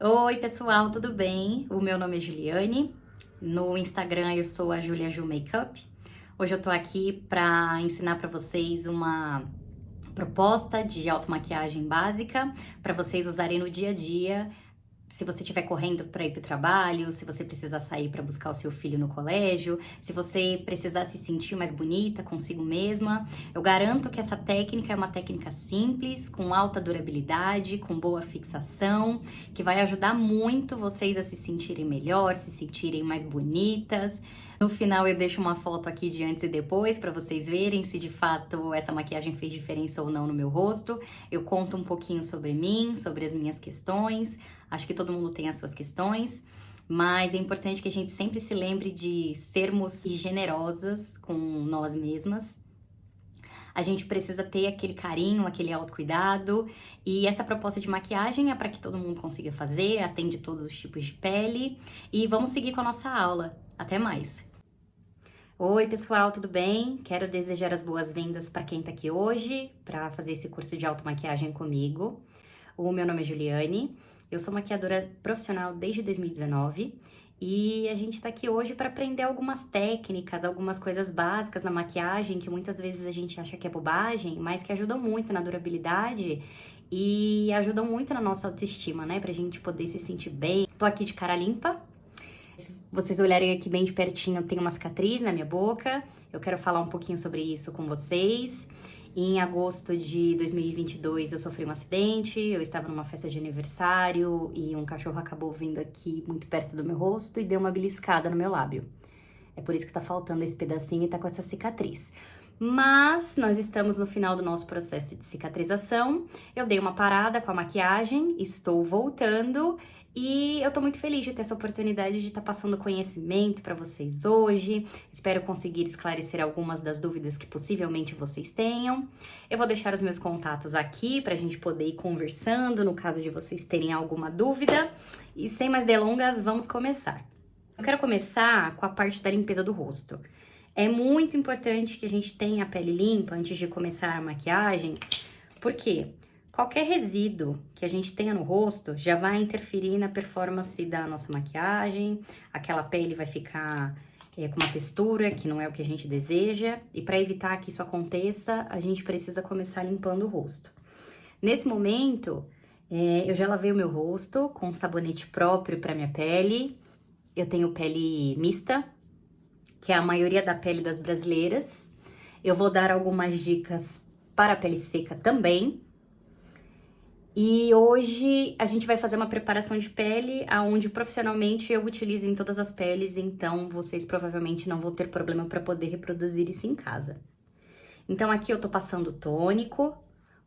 Oi, pessoal, tudo bem? O meu nome é Juliane. No Instagram eu sou a Julia Ju Makeup. Hoje eu tô aqui para ensinar para vocês uma proposta de automaquiagem básica para vocês usarem no dia a dia. Se você estiver correndo para ir para o trabalho, se você precisar sair para buscar o seu filho no colégio, se você precisar se sentir mais bonita consigo mesma, eu garanto que essa técnica é uma técnica simples, com alta durabilidade, com boa fixação, que vai ajudar muito vocês a se sentirem melhor, se sentirem mais bonitas. No final eu deixo uma foto aqui de antes e depois para vocês verem se de fato essa maquiagem fez diferença ou não no meu rosto. Eu conto um pouquinho sobre mim, sobre as minhas questões. Acho que todo mundo tem as suas questões, mas é importante que a gente sempre se lembre de sermos generosas com nós mesmas. A gente precisa ter aquele carinho, aquele autocuidado, e essa proposta de maquiagem é para que todo mundo consiga fazer, atende todos os tipos de pele, e vamos seguir com a nossa aula. Até mais! Oi, pessoal, tudo bem? Quero desejar as boas-vindas para quem está aqui hoje para fazer esse curso de automaquiagem comigo. O meu nome é Juliane. Eu sou maquiadora profissional desde 2019 e a gente tá aqui hoje para aprender algumas técnicas, algumas coisas básicas na maquiagem que muitas vezes a gente acha que é bobagem, mas que ajudam muito na durabilidade e ajudam muito na nossa autoestima, né? Pra gente poder se sentir bem. Tô aqui de cara limpa. Se vocês olharem aqui bem de pertinho, tem uma cicatriz na minha boca. Eu quero falar um pouquinho sobre isso com vocês. Em agosto de 2022 eu sofri um acidente, eu estava numa festa de aniversário e um cachorro acabou vindo aqui muito perto do meu rosto e deu uma beliscada no meu lábio. É por isso que tá faltando esse pedacinho e tá com essa cicatriz. Mas nós estamos no final do nosso processo de cicatrização. Eu dei uma parada com a maquiagem, estou voltando. E eu tô muito feliz de ter essa oportunidade de estar passando conhecimento para vocês hoje. Espero conseguir esclarecer algumas das dúvidas que possivelmente vocês tenham. Eu vou deixar os meus contatos aqui pra gente poder ir conversando no caso de vocês terem alguma dúvida. E sem mais delongas, vamos começar. Eu quero começar com a parte da limpeza do rosto. É muito importante que a gente tenha a pele limpa antes de começar a maquiagem. Por quê? Qualquer resíduo que a gente tenha no rosto já vai interferir na performance da nossa maquiagem, aquela pele vai ficar com uma textura que não é o que a gente deseja, e para evitar que isso aconteça, a gente precisa começar limpando o rosto. Nesse momento, eu já lavei o meu rosto com um sabonete próprio para minha pele. Eu tenho pele mista, que é a maioria da pele das brasileiras. Eu vou dar algumas dicas para a pele seca também. E hoje a gente vai fazer uma preparação de pele onde profissionalmente eu utilizo em todas as peles, então vocês provavelmente não vão ter problema para poder reproduzir isso em casa. Então aqui eu tô passando tônico.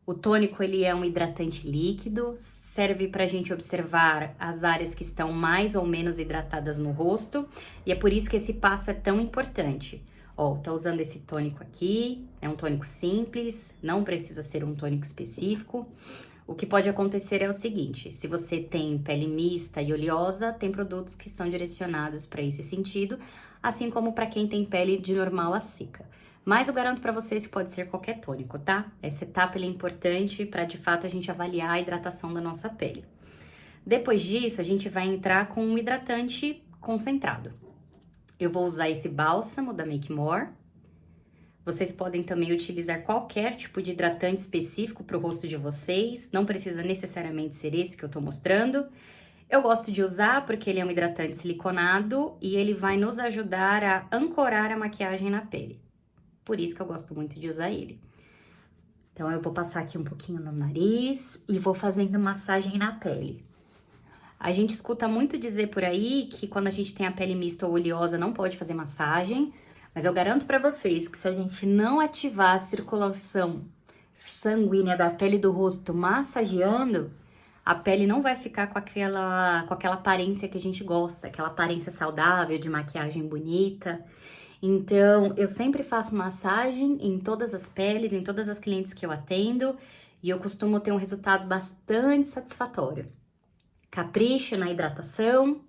O tônico ele é um hidratante líquido, serve pra gente observar as áreas que estão mais ou menos hidratadas no rosto, e é por isso que esse passo é tão importante. Ó, tô usando esse tônico aqui, é um tônico simples, não precisa ser um tônico específico. O que pode acontecer é o seguinte, se você tem pele mista e oleosa, tem produtos que são direcionados para esse sentido, assim como para quem tem pele de normal a seca. Mas eu garanto para vocês que pode ser qualquer tônico, tá? Essa etapa é importante para, de fato, a gente avaliar a hidratação da nossa pele. Depois disso, a gente vai entrar com um hidratante concentrado. Eu vou usar esse bálsamo da Make More. Vocês podem também utilizar qualquer tipo de hidratante específico para o rosto de vocês, não precisa necessariamente ser esse que eu tô mostrando. Eu gosto de usar porque ele é um hidratante siliconado e ele vai nos ajudar a ancorar a maquiagem na pele. Por isso que eu gosto muito de usar ele. Então eu vou passar aqui um pouquinho no nariz e vou fazendo massagem na pele. A gente escuta muito dizer por aí que quando a gente tem a pele mista ou oleosa não pode fazer massagem, mas eu garanto pra vocês que se a gente não ativar a circulação sanguínea da pele do rosto massageando, a pele não vai ficar com aquela aparência que a gente gosta, aquela aparência saudável, de maquiagem bonita. Então, eu sempre faço massagem em todas as peles, em todas as clientes que eu atendo, e eu costumo ter um resultado bastante satisfatório. Capricho na hidratação.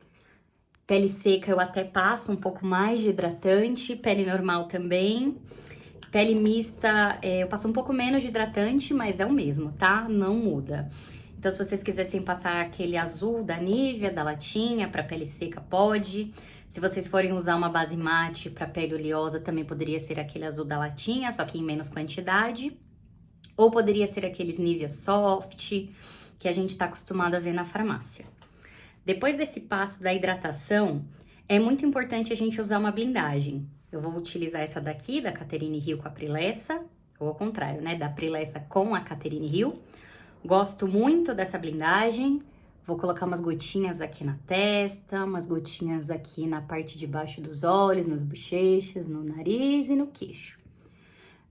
Pele seca eu até passo um pouco mais de hidratante, pele normal também. Pele mista eu passo um pouco menos de hidratante, mas é o mesmo, tá? Não muda. Então, se vocês quisessem passar aquele azul da Nivea, da latinha, para pele seca, pode. Se vocês forem usar uma base mate para pele oleosa, também poderia ser aquele azul da latinha, só que em menos quantidade. Ou poderia ser aqueles Nivea Soft, que a gente está acostumado a ver na farmácia. Depois desse passo da hidratação, é muito importante a gente usar uma blindagem. Eu vou utilizar essa daqui, da Catherine Hill com a Prilessa, ou ao contrário, né, da Prilessa com a Catherine Hill. Gosto muito dessa blindagem. Vou colocar umas gotinhas aqui na testa, umas gotinhas aqui na parte de baixo dos olhos, nas bochechas, no nariz e no queixo.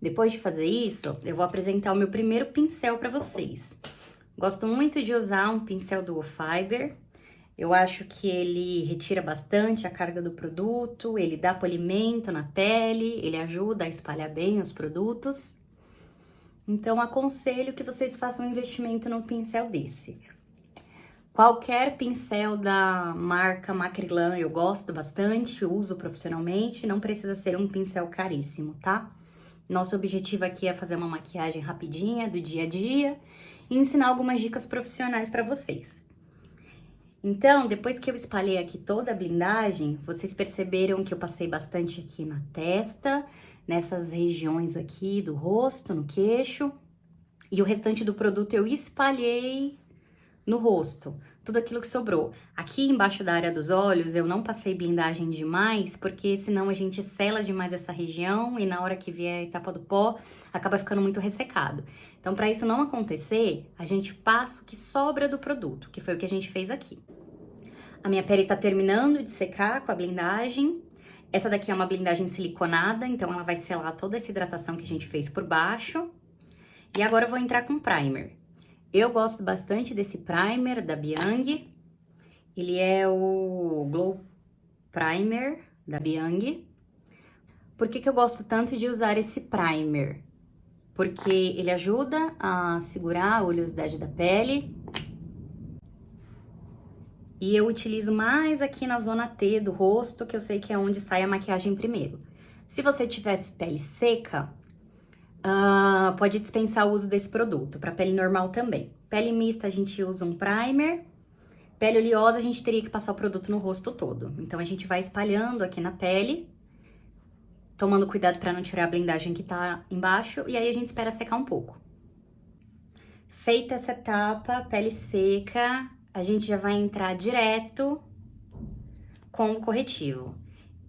Depois de fazer isso, eu vou apresentar o meu primeiro pincel para vocês. Gosto muito de usar um pincel Duo Fiber. Eu acho que ele retira bastante a carga do produto, ele dá polimento na pele, ele ajuda a espalhar bem os produtos. Então, aconselho que vocês façam um investimento num pincel desse. Qualquer pincel da marca Macrylan eu gosto bastante, uso profissionalmente, não precisa ser um pincel caríssimo, tá? Nosso objetivo aqui é fazer uma maquiagem rapidinha do dia a dia e ensinar algumas dicas profissionais para vocês. Então, depois que eu espalhei aqui toda a blindagem, vocês perceberam que eu passei bastante aqui na testa, nessas regiões aqui do rosto, no queixo, e o restante do produto eu espalhei no rosto, tudo aquilo que sobrou. Aqui embaixo da área dos olhos eu não passei blindagem demais, porque senão a gente sela demais essa região e na hora que vier a etapa do pó, acaba ficando muito ressecado. Então, para isso não acontecer, a gente passa o que sobra do produto, que foi o que a gente fez aqui. A minha pele tá terminando de secar com a blindagem. Essa daqui é uma blindagem siliconada, então ela vai selar toda essa hidratação que a gente fez por baixo. E agora eu vou entrar com primer. Eu gosto bastante desse primer da Biang. Ele é o Glow Primer da Biang. Por que eu gosto tanto de usar esse primer? Porque ele ajuda a segurar a oleosidade da pele. E eu utilizo mais aqui na zona T do rosto, que eu sei que é onde sai a maquiagem primeiro. Se você tivesse pele seca, pode dispensar o uso desse produto, para pele normal também. Pele mista a gente usa um primer, pele oleosa a gente teria que passar o produto no rosto todo. Então a gente vai espalhando aqui na pele, tomando cuidado para não tirar a blindagem que tá embaixo, e aí a gente espera secar um pouco. Feita essa etapa, pele seca, a gente já vai entrar direto com o corretivo.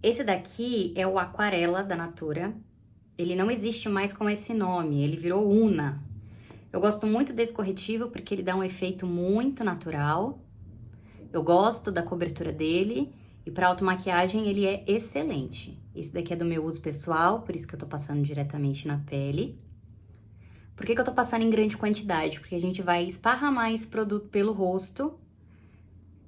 Esse daqui é o Aquarela da Natura. Ele não existe mais com esse nome, ele virou Una. Eu gosto muito desse corretivo porque ele dá um efeito muito natural. Eu gosto da cobertura dele e para automaquiagem ele é excelente. Esse daqui é do meu uso pessoal, por isso que eu tô passando diretamente na pele. Por que eu tô passando em grande quantidade? Porque a gente vai esparramar esse produto pelo rosto.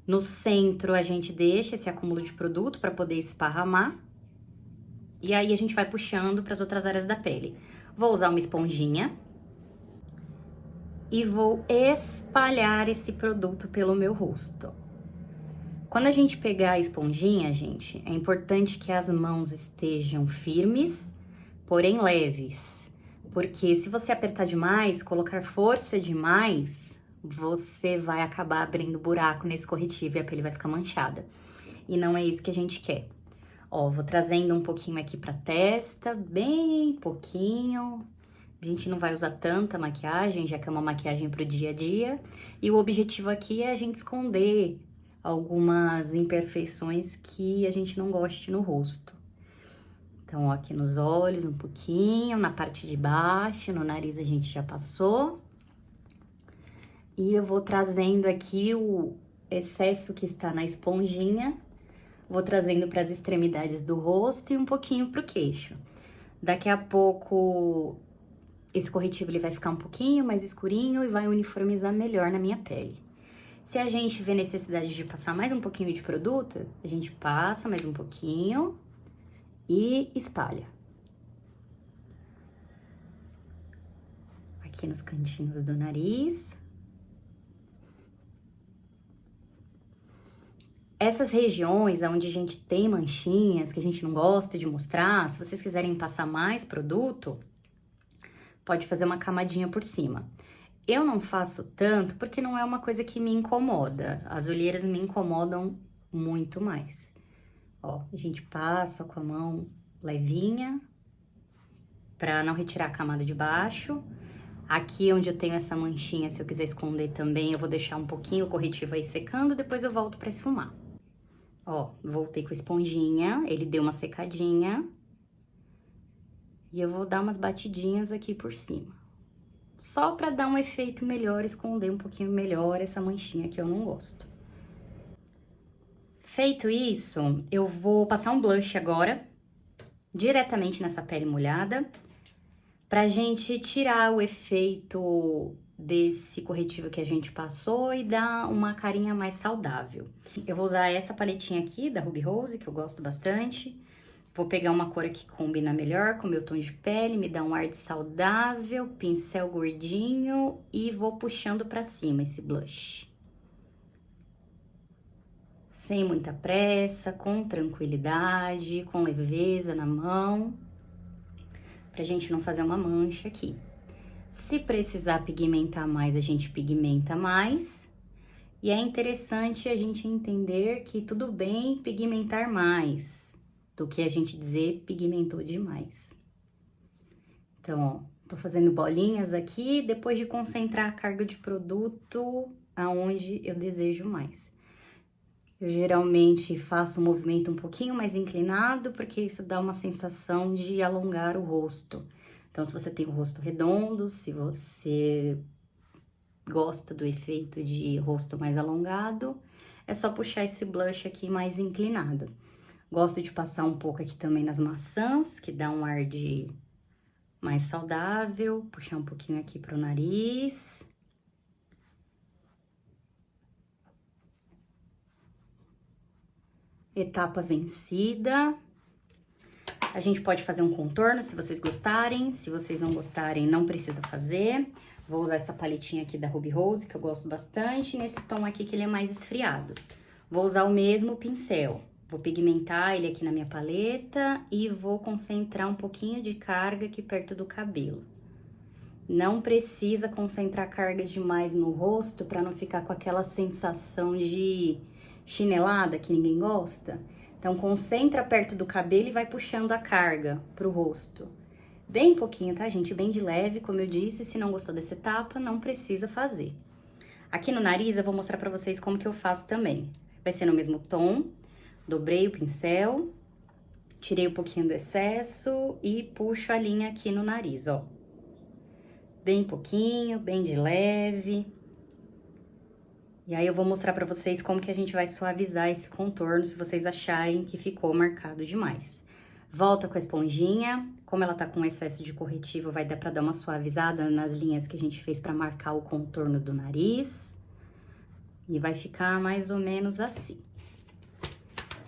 No centro a gente deixa esse acúmulo de produto para poder esparramar. E aí a gente vai puxando para as outras áreas da pele. Vou usar uma esponjinha. E vou espalhar esse produto pelo meu rosto. Quando a gente pegar a esponjinha, gente, é importante que as mãos estejam firmes, porém leves. Porque se você apertar demais, colocar força demais, você vai acabar abrindo buraco nesse corretivo e a pele vai ficar manchada. E não é isso que a gente quer. Ó, vou trazendo um pouquinho aqui pra testa, bem pouquinho. A gente não vai usar tanta maquiagem, já que é uma maquiagem pro dia a dia. E o objetivo aqui é a gente esconder algumas imperfeições que a gente não goste no rosto. Então, ó, aqui nos olhos um pouquinho, na parte de baixo, no nariz a gente já passou. E eu vou trazendo aqui o excesso que está na esponjinha. Vou trazendo para as extremidades do rosto e um pouquinho pro queixo. Daqui a pouco, esse corretivo ele vai ficar um pouquinho mais escurinho e vai uniformizar melhor na minha pele. Se a gente vê necessidade de passar mais um pouquinho de produto, a gente passa mais um pouquinho e espalha. Aqui nos cantinhos do nariz. Essas regiões onde a gente tem manchinhas, que a gente não gosta de mostrar, se vocês quiserem passar mais produto, pode fazer uma camadinha por cima. Eu não faço tanto porque não é uma coisa que me incomoda. As olheiras me incomodam muito mais. Ó, a gente passa com a mão levinha pra não retirar a camada de baixo. Aqui onde eu tenho essa manchinha, se eu quiser esconder também, eu vou deixar um pouquinho o corretivo aí secando, depois eu volto pra esfumar. Ó, voltei com a esponjinha, ele deu uma secadinha. E eu vou dar umas batidinhas aqui por cima. Só pra dar um efeito melhor, esconder um pouquinho melhor essa manchinha que eu não gosto. Feito isso, eu vou passar um blush agora, diretamente nessa pele molhada, pra gente tirar o efeito desse corretivo que a gente passou e dar uma carinha mais saudável. Eu vou usar essa paletinha aqui da Ruby Rose, que eu gosto bastante. Vou pegar uma cor aqui que combina melhor com o meu tom de pele, me dá um ar de saudável, pincel gordinho e vou puxando pra cima esse blush. Sem muita pressa, com tranquilidade, com leveza na mão, pra gente não fazer uma mancha aqui. Se precisar pigmentar mais, a gente pigmenta mais. E é interessante a gente entender que tudo bem pigmentar mais do que a gente dizer pigmentou demais. Então, ó, tô fazendo bolinhas aqui, depois de concentrar a carga de produto aonde eu desejo mais. Eu geralmente faço um movimento um pouquinho mais inclinado, porque isso dá uma sensação de alongar o rosto. Então, se você tem o rosto redondo, se você gosta do efeito de rosto mais alongado, é só puxar esse blush aqui mais inclinado. Gosto de passar um pouco aqui também nas maçãs, que dá um ar de mais saudável. Puxar um pouquinho aqui pro nariz. Etapa vencida. A gente pode fazer um contorno se vocês gostarem. Se vocês não gostarem, não precisa fazer. Vou usar essa paletinha aqui da Ruby Rose, que eu gosto bastante. Nesse tom aqui, que ele é mais esfriado. Vou usar o mesmo pincel. Vou pigmentar ele aqui na minha paleta e vou concentrar um pouquinho de carga aqui perto do cabelo. Não precisa concentrar carga demais no rosto para não ficar com aquela sensação de chinelada que ninguém gosta. Então, concentra perto do cabelo e vai puxando a carga pro rosto. Bem pouquinho, tá, gente? Bem de leve, como eu disse. Se não gostou dessa etapa, não precisa fazer. Aqui no nariz, eu vou mostrar pra vocês como que eu faço também. Vai ser no mesmo tom. Dobrei o pincel, tirei um pouquinho do excesso e puxo a linha aqui no nariz, ó. Bem pouquinho, bem de leve. E aí eu vou mostrar pra vocês como que a gente vai suavizar esse contorno, se vocês acharem que ficou marcado demais. Volta com a esponjinha, como ela tá com excesso de corretivo, vai dar pra dar uma suavizada nas linhas que a gente fez pra marcar o contorno do nariz. E vai ficar mais ou menos assim.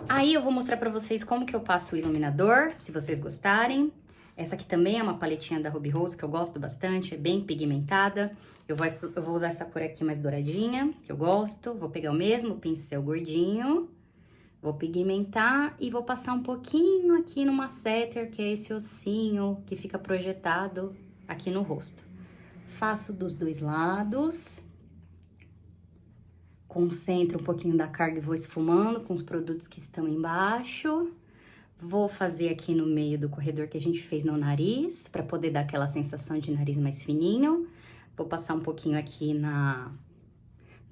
Aí eu vou mostrar pra vocês como que eu passo o iluminador, se vocês gostarem. Essa aqui também é uma paletinha da Ruby Rose, que eu gosto bastante, é bem pigmentada. Eu vou usar essa cor aqui mais douradinha, que eu gosto. Vou pegar o mesmo pincel gordinho, vou pigmentar e vou passar um pouquinho aqui no masseter, que é esse ossinho que fica projetado aqui no rosto. Faço dos dois lados. Concentro um pouquinho da carga e vou esfumando com os produtos que estão embaixo. Vou fazer aqui no meio do corredor que a gente fez no nariz, para poder dar aquela sensação de nariz mais fininho. Vou passar um pouquinho aqui na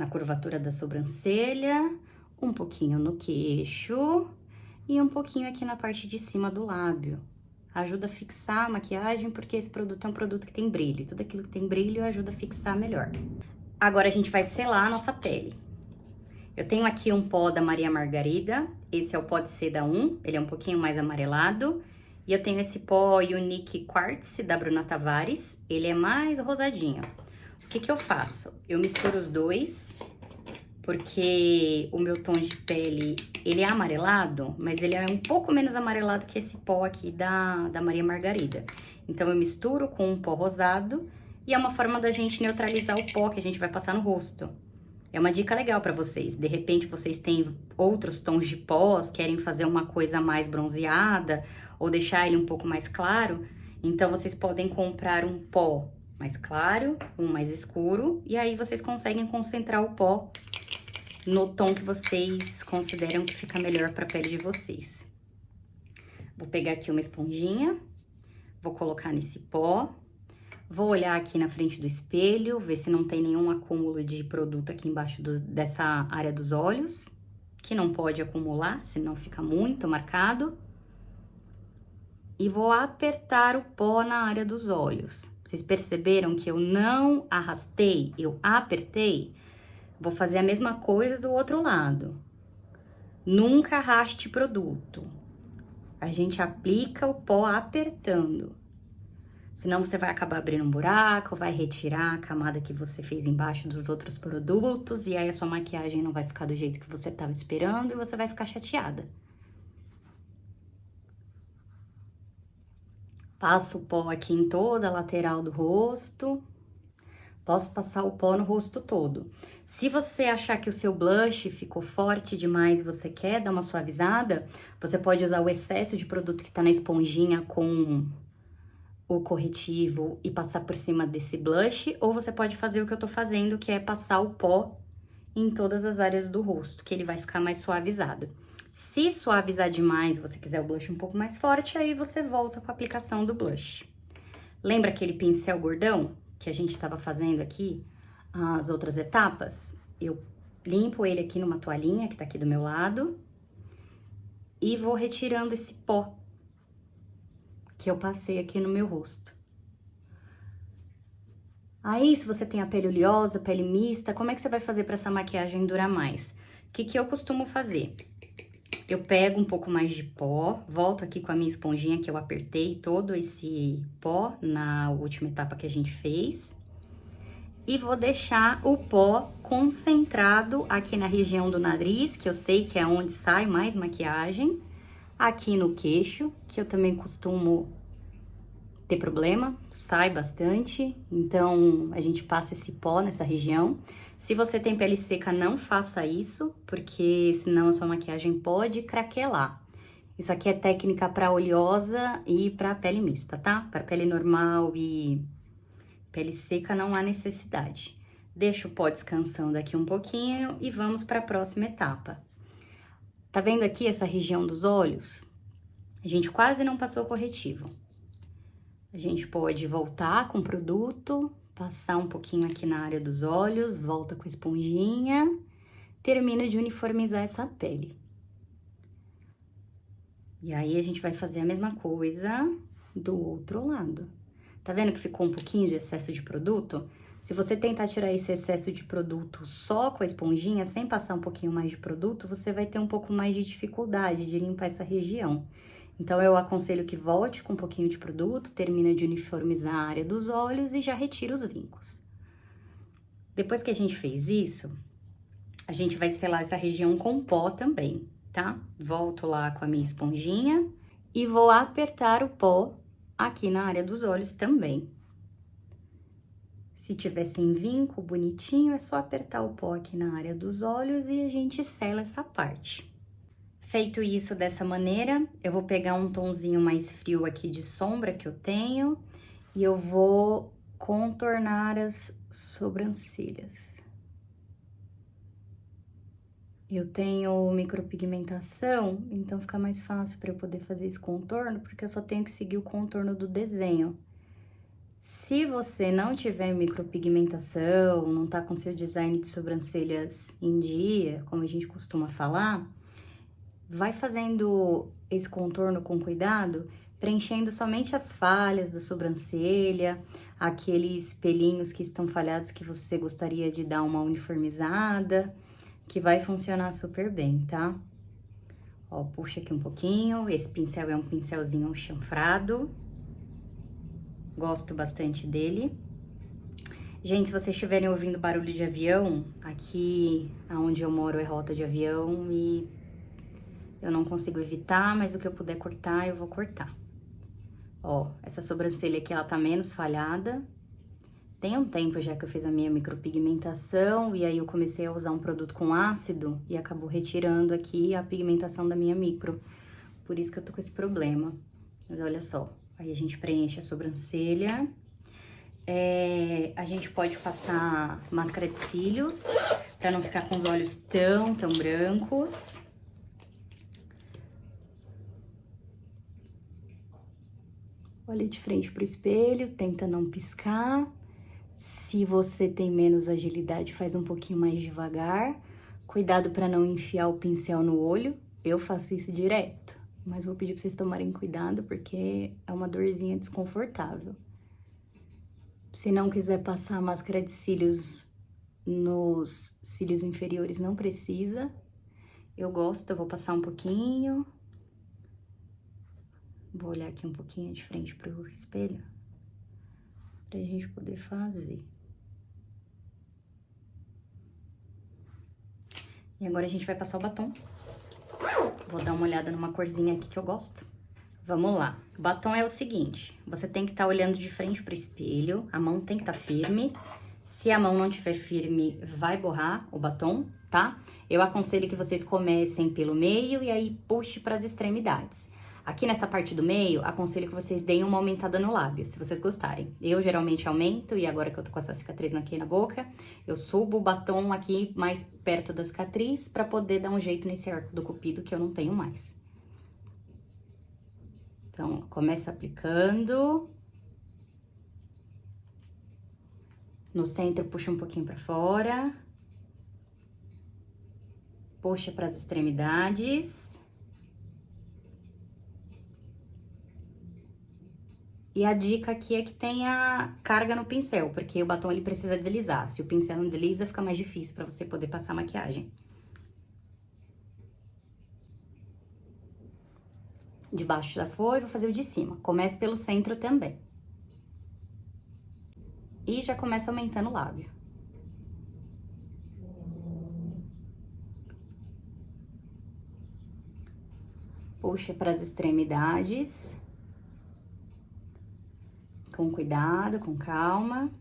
curvatura da sobrancelha, um pouquinho no queixo e um pouquinho aqui na parte de cima do lábio. Ajuda a fixar a maquiagem, porque esse produto é um produto que tem brilho. Tudo aquilo que tem brilho ajuda a fixar melhor. Agora a gente vai selar a nossa pele. Eu tenho aqui um pó da Maria Margarida, esse é o pó de seda 1, ele é um pouquinho mais amarelado. E eu tenho esse pó Unique Quartz da Bruna Tavares, ele é mais rosadinho. O que que eu faço? Eu misturo os dois, porque o meu tom de pele, ele é amarelado, mas ele é um pouco menos amarelado que esse pó aqui da Maria Margarida. Então eu misturo com um pó rosado e é uma forma da gente neutralizar o pó que a gente vai passar no rosto. É uma dica legal pra vocês. De repente, vocês têm outros tons de pós, querem fazer uma coisa mais bronzeada ou deixar ele um pouco mais claro. Então, vocês podem comprar um pó mais claro, um mais escuro, e aí vocês conseguem concentrar o pó no tom que vocês consideram que fica melhor para a pele de vocês. Vou pegar aqui uma esponjinha, vou colocar nesse pó, vou olhar aqui na frente do espelho, ver se não tem nenhum acúmulo de produto aqui embaixo dessa área dos olhos, que não pode acumular, senão fica muito marcado. E vou apertar o pó na área dos olhos. Vocês perceberam que eu não arrastei, eu apertei? Vou fazer a mesma coisa do outro lado. Nunca arraste produto. A gente aplica o pó apertando. Senão você vai acabar abrindo um buraco, vai retirar a camada que você fez embaixo dos outros produtos e aí a sua maquiagem não vai ficar do jeito que você estava esperando e você vai ficar chateada. Passo o pó aqui em toda a lateral do rosto. Posso passar o pó no rosto todo. Se você achar que o seu blush ficou forte demais e você quer dar uma suavizada, você pode usar o excesso de produto que tá na esponjinha com o corretivo e passar por cima desse blush, ou você pode fazer o que eu tô fazendo, que é passar o pó em todas as áreas do rosto, que ele vai ficar mais suavizado. Se suavizar demais, você quiser o blush um pouco mais forte, aí você volta com a aplicação do blush. Lembra aquele pincel gordão que a gente estava fazendo aqui, as outras etapas? Eu limpo ele aqui numa toalhinha que tá aqui do meu lado e vou retirando esse pó que eu passei aqui no meu rosto. Aí, se você tem a pele oleosa, pele mista, como é que você vai fazer para essa maquiagem durar mais? O que eu costumo fazer? Eu pego um pouco mais de pó, volto aqui com a minha esponjinha que eu apertei todo esse pó na última etapa que a gente fez. E vou deixar o pó concentrado aqui na região do nariz, que eu sei que é onde sai mais maquiagem. Aqui no queixo, que eu também costumo ter problema, sai bastante, então a gente passa esse pó nessa região. Se você tem pele seca, não faça isso, porque senão a sua maquiagem pode craquelar. Isso aqui é técnica para oleosa e para pele mista, tá? Para pele normal e pele seca não há necessidade. Deixa o pó descansando aqui um pouquinho e vamos para a próxima etapa. Tá vendo aqui essa região dos olhos? A gente quase não passou corretivo. A gente pode voltar com o produto, passar um pouquinho aqui na área dos olhos, volta com a esponjinha, termina de uniformizar essa pele. E aí a gente vai fazer a mesma coisa do outro lado. Tá vendo que ficou um pouquinho de excesso de produto? Se você tentar tirar esse excesso de produto só com a esponjinha, sem passar um pouquinho mais de produto, você vai ter um pouco mais de dificuldade de limpar essa região. Então, eu aconselho que volte com um pouquinho de produto, termina de uniformizar a área dos olhos e já retira os vincos. Depois que a gente fez isso, a gente vai selar essa região com pó também, tá? Volto lá com a minha esponjinha e vou apertar o pó aqui na área dos olhos também. Se tiver sem vinco, bonitinho, é só apertar o pó aqui na área dos olhos e a gente sela essa parte. Feito isso dessa maneira, eu vou pegar um tonzinho mais frio aqui de sombra que eu tenho e eu vou contornar as sobrancelhas. Eu tenho micropigmentação, então fica mais fácil para eu poder fazer esse contorno, porque eu só tenho que seguir o contorno do desenho. Se você não tiver micropigmentação, não tá com seu design de sobrancelhas em dia, como a gente costuma falar, vai fazendo esse contorno com cuidado, preenchendo somente as falhas da sobrancelha, aqueles pelinhos que estão falhados que você gostaria de dar uma uniformizada, que vai funcionar super bem, tá? Ó, puxa aqui um pouquinho, esse pincel é um pincelzinho chanfrado, gosto bastante dele. Gente, se vocês estiverem ouvindo barulho de avião, aqui onde eu moro é rota de avião e eu não consigo evitar, mas o que eu puder cortar, eu vou cortar. Ó, essa sobrancelha aqui, ela tá menos falhada. Tem um tempo já que eu fiz a minha micropigmentação e aí eu comecei a usar um produto com ácido e acabou retirando aqui a pigmentação da minha micro. Por isso que eu tô com esse problema. Mas olha só, aí a gente preenche a sobrancelha. A gente pode passar máscara de cílios, pra não ficar com os olhos tão brancos. Olha de frente pro espelho, tenta não piscar. Se você tem menos agilidade, faz um pouquinho mais devagar. Cuidado para não enfiar o pincel no olho. Eu faço isso direto, mas vou pedir para vocês tomarem cuidado porque é uma dorzinha desconfortável. Se não quiser passar a máscara de cílios nos cílios inferiores, não precisa. Eu gosto, eu vou passar um pouquinho. Vou olhar aqui um pouquinho de frente pro espelho, pra gente poder fazer. E agora a gente vai passar o batom. Vou dar uma olhada numa corzinha aqui que eu gosto. Vamos lá. O batom é o seguinte, você tem que estar olhando de frente pro espelho, a mão tem que estar firme. Se a mão não estiver firme, vai borrar o batom, tá? Eu aconselho que vocês comecem pelo meio e aí puxe para as extremidades. Aqui nessa parte do meio, aconselho que vocês deem uma aumentada no lábio, se vocês gostarem. Eu geralmente aumento, e agora que eu tô com essa cicatriz aqui na boca, eu subo o batom aqui mais perto da cicatriz pra poder dar um jeito nesse arco do cupido que eu não tenho mais. Então, começa aplicando. No centro, puxa um pouquinho pra fora. Puxa pras extremidades. E a dica aqui é que tenha carga no pincel, porque o batom ele precisa deslizar. Se o pincel não desliza, fica mais difícil pra você poder passar maquiagem. De baixo já foi, vou fazer o de cima. Comece pelo centro também. E já começa aumentando o lábio. Puxa para as extremidades. Com cuidado, com calma.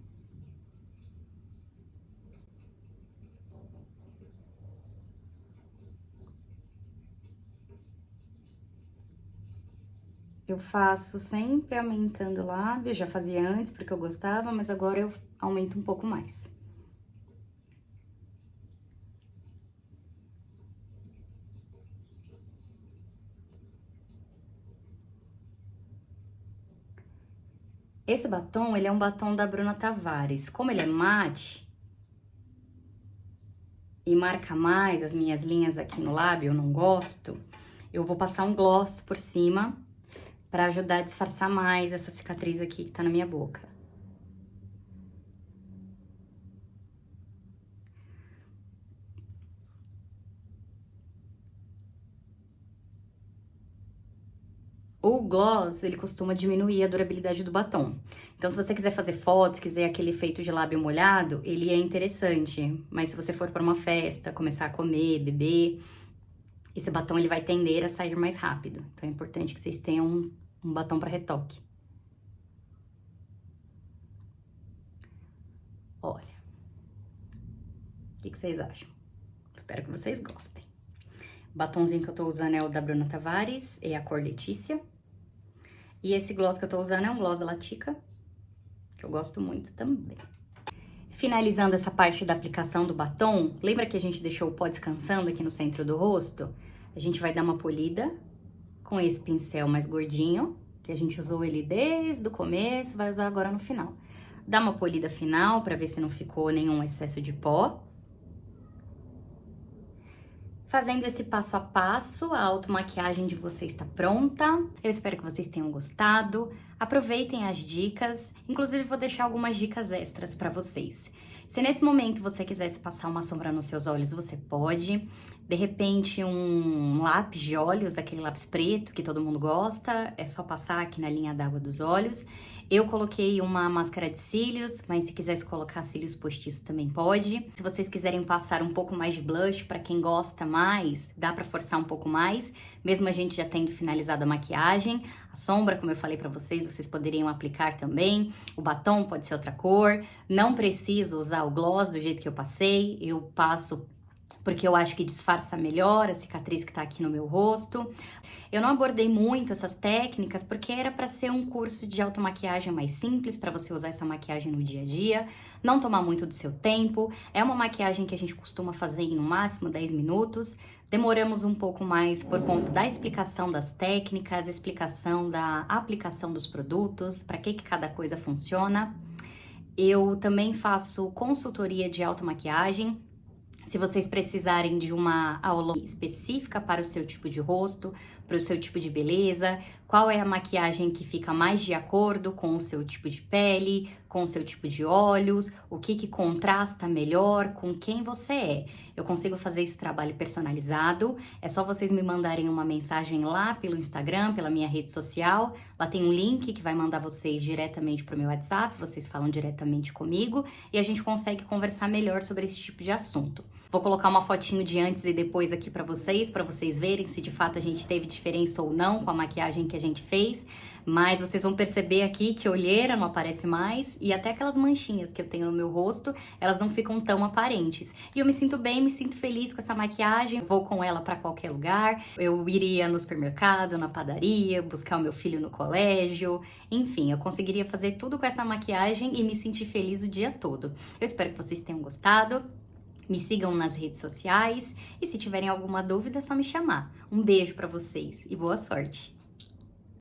Eu faço sempre aumentando o lábio, já fazia antes porque eu gostava, mas agora eu aumento um pouco mais. Esse batom, ele é um batom da Bruna Tavares. Como ele é mate e marca mais as minhas linhas aqui no lábio, eu não gosto, eu vou passar um gloss por cima pra ajudar a disfarçar mais essa cicatriz aqui que tá na minha boca. O gloss, ele costuma diminuir a durabilidade do batom. Então, se você quiser fazer fotos, quiser aquele efeito de lábio molhado, ele é interessante. Mas se você for para uma festa, começar a comer, beber, esse batom ele vai tender a sair mais rápido. Então, é importante que vocês tenham um batom para retoque. Olha. O que vocês acham? Espero que vocês gostem. O batomzinho que eu tô usando é o da Bruna Tavares, é a cor Letícia. E esse gloss que eu tô usando é um gloss da Latica, que eu gosto muito também. Finalizando essa parte da aplicação do batom, lembra que a gente deixou o pó descansando aqui no centro do rosto? A gente vai dar uma polida com esse pincel mais gordinho, que a gente usou ele desde o começo, vai usar agora no final. Dá uma polida final pra ver se não ficou nenhum excesso de pó. Fazendo esse passo a passo, a automaquiagem de vocês está pronta. Eu espero que vocês tenham gostado. Aproveitem as dicas, inclusive vou deixar algumas dicas extras para vocês. Se nesse momento você quisesse passar uma sombra nos seus olhos, você pode. De repente, um lápis de olhos, aquele lápis preto que todo mundo gosta, é só passar aqui na linha d'água dos olhos. Eu coloquei uma máscara de cílios, mas se quisesse colocar cílios postiços também pode. Se vocês quiserem passar um pouco mais de blush, para quem gosta mais, dá para forçar um pouco mais, mesmo a gente já tendo finalizado a maquiagem. A sombra, como eu falei para vocês, vocês poderiam aplicar também. O batom pode ser outra cor. Não preciso usar o gloss do jeito que eu passei, eu passo porque eu acho que disfarça melhor a cicatriz que tá aqui no meu rosto. Eu não abordei muito essas técnicas porque era para ser um curso de automaquiagem mais simples, para você usar essa maquiagem no dia a dia, não tomar muito do seu tempo. É uma maquiagem que a gente costuma fazer em no máximo 10 minutos. Demoramos um pouco mais por conta da explicação das técnicas, explicação da aplicação dos produtos, para que cada coisa funciona. Eu também faço consultoria de automaquiagem. Se vocês precisarem de uma aula específica para o seu tipo de rosto, para o seu tipo de beleza, qual é a maquiagem que fica mais de acordo com o seu tipo de pele, com o seu tipo de olhos, o que contrasta melhor com quem você é. Eu consigo fazer esse trabalho personalizado, é só vocês me mandarem uma mensagem lá pelo Instagram, pela minha rede social, lá tem um link que vai mandar vocês diretamente para o meu WhatsApp, vocês falam diretamente comigo e a gente consegue conversar melhor sobre esse tipo de assunto. Vou colocar uma fotinho de antes e depois aqui pra vocês verem se de fato a gente teve diferença ou não com a maquiagem que a gente fez. Mas vocês vão perceber aqui que a olheira não aparece mais e até aquelas manchinhas que eu tenho no meu rosto, elas não ficam tão aparentes. E eu me sinto bem, me sinto feliz com essa maquiagem, vou com ela pra qualquer lugar. Eu iria no supermercado, na padaria, buscar o meu filho no colégio, enfim, eu conseguiria fazer tudo com essa maquiagem e me sentir feliz o dia todo. Eu espero que vocês tenham gostado. Me sigam nas redes sociais e se tiverem alguma dúvida é só me chamar. Um beijo pra vocês e boa sorte!